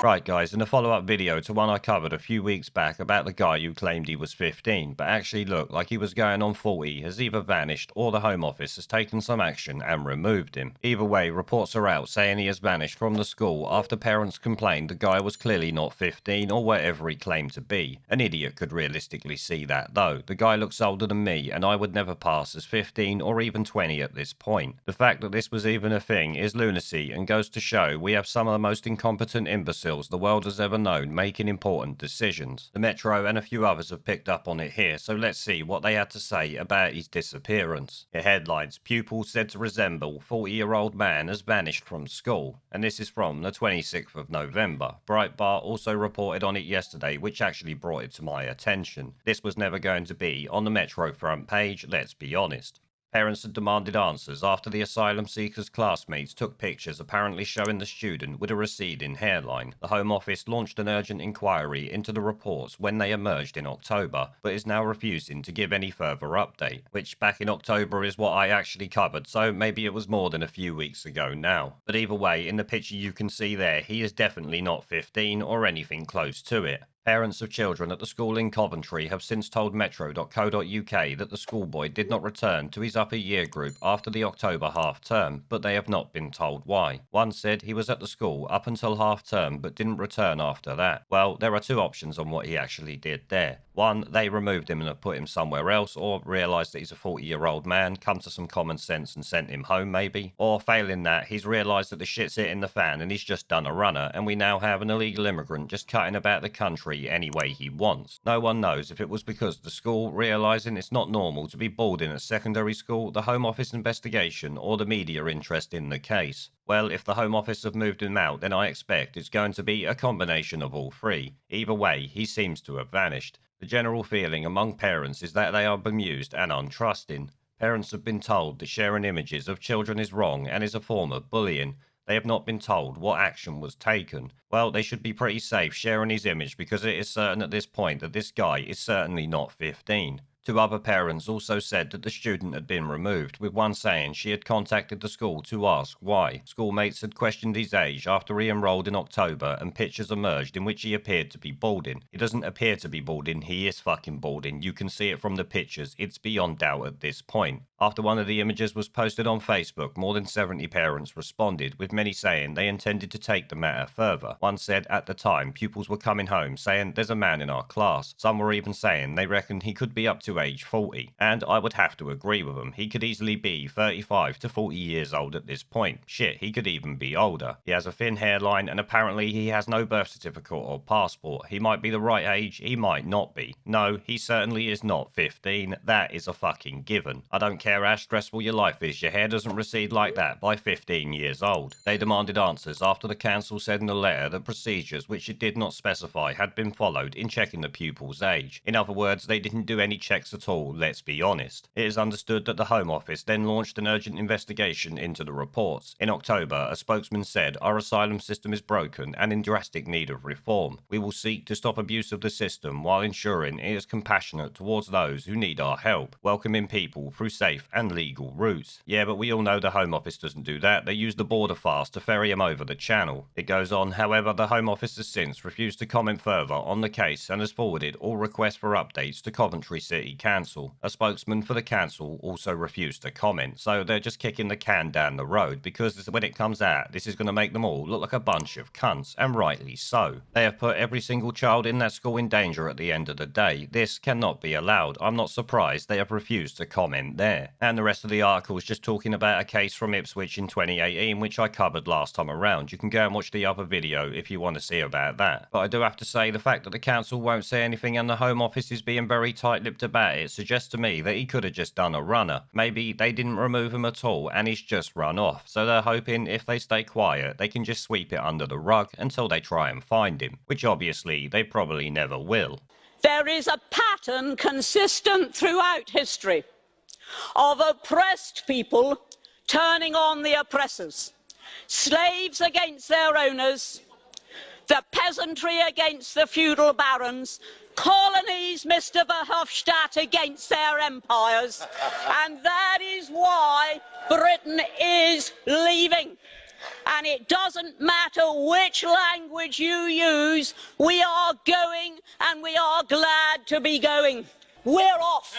Right guys, in a follow-up video to one I covered a few weeks back about the guy who claimed he was 15 but actually looked like he was going on 40 has either vanished or the Home Office has taken some action and removed him. Either way, reports are out saying he has vanished from the school after parents complained the guy was clearly not 15 or whatever he claimed to be. An idiot could realistically see that though. The guy looks older than me and I would never pass as 15 or even 20 at this point. The fact that this was even a thing is lunacy and goes to show we have some of the most incompetent imbeciles the world has ever known making important decisions. The Metro and a few others have picked up on it here, so let's see what they had to say about his disappearance. It headlines, pupil said to resemble 40-year-old man has vanished from school, and this is from the 26th of November. Breitbart also reported on it yesterday, which actually brought it to my attention. This was never going to be on the Metro front page, let's be honest. Parents had demanded answers after the asylum seeker's classmates took pictures apparently showing the student with a receding hairline. The Home Office launched an urgent inquiry into the reports when they emerged in October, but is now refusing to give any further update, which back in October is what I actually covered, so maybe it was more than a few weeks ago now. But either way, in the picture you can see there, he is definitely not 15 or anything close to it. Parents of children at the school in Coventry have since told metro.co.uk that the schoolboy did not return to his upper year group after the October half-term, but they have not been told why. One said he was at the school up until half-term but didn't return after that. Well, there are two options on what he actually did there. One, they removed him and have put him somewhere else, or realised that he's a 40-year-old man, come to some common sense and sent him home maybe. Or failing that, he's realised that the shit's hitting the fan and he's just done a runner, and we now have an illegal immigrant just cutting about the country any way he wants. No one knows if it was because the school, realising it's not normal to be boarding at secondary school, the Home Office investigation, or the media interest in the case. Well, if the Home Office have moved him out, then I expect it's going to be a combination of all three. Either way, he seems to have vanished. The general feeling among parents is that they are bemused and untrusting. Parents have been told that sharing images of children is wrong and is a form of bullying. They have not been told what action was taken. Well, they should be pretty safe sharing his image because it is certain at this point that this guy is certainly not 15. Two other parents also said that the student had been removed, with one saying she had contacted the school to ask why. Schoolmates had questioned his age after he enrolled in October and pictures emerged in which he appeared to be balding. He doesn't appear to be balding, he is fucking balding. You can see it from the pictures, it's beyond doubt at this point. After one of the images was posted on Facebook, more than 70 parents responded, with many saying they intended to take the matter further. One said at the time pupils were coming home saying there's a man in our class. Some were even saying they reckoned he could be up to age 40, and I would have to agree with them. He could easily be 35 to 40 years old at this point. Shit, he could even be older. He has a thin hairline and apparently he has no birth certificate or passport. He might be the right age, he might not be. No, he certainly is not 15. That is a fucking given. I don't care how stressful your life is, your hair doesn't recede like that by 15 years old. They demanded answers after the council said in a letter that procedures which it did not specify had been followed in checking the pupil's age. In other words, they didn't do any checks at all, let's be honest. It is understood that the Home Office then launched an urgent investigation into the reports. In October, a spokesman said, "Our asylum system is broken and in drastic need of reform. We will seek to stop abuse of the system while ensuring it is compassionate towards those who need our help, welcoming people through safe and legal routes." Yeah, but we all know the Home Office doesn't do that. They use the border fast to ferry him over the channel. It goes on, however, the Home Office has since refused to comment further on the case and has forwarded all requests for updates to Coventry City Council. A spokesman for the council also refused to comment, so they're just kicking the can down the road because when it comes out, this is going to make them all look like a bunch of cunts, and rightly so. They have put every single child in that school in danger at the end of the day. This cannot be allowed. I'm not surprised they have refused to comment there. And the rest of the article is just talking about a case from Ipswich in 2018, which I covered last time around. You can go and watch the other video if you want to see about that. But I do have to say, the fact that the council won't say anything and the Home Office is being very tight-lipped about it suggests to me that he could have just done a runner. Maybe they didn't remove him at all and he's just run off. So they're hoping if they stay quiet, they can just sweep it under the rug until they try and find him, which obviously they probably never will. There is a pattern consistent throughout history of oppressed people turning on the oppressors, slaves against their owners, the peasantry against the feudal barons, colonies, Mr. Verhofstadt, against their empires, and that is why Britain is leaving. And it doesn't matter which language you use, we are going and we are glad to be going. We're off.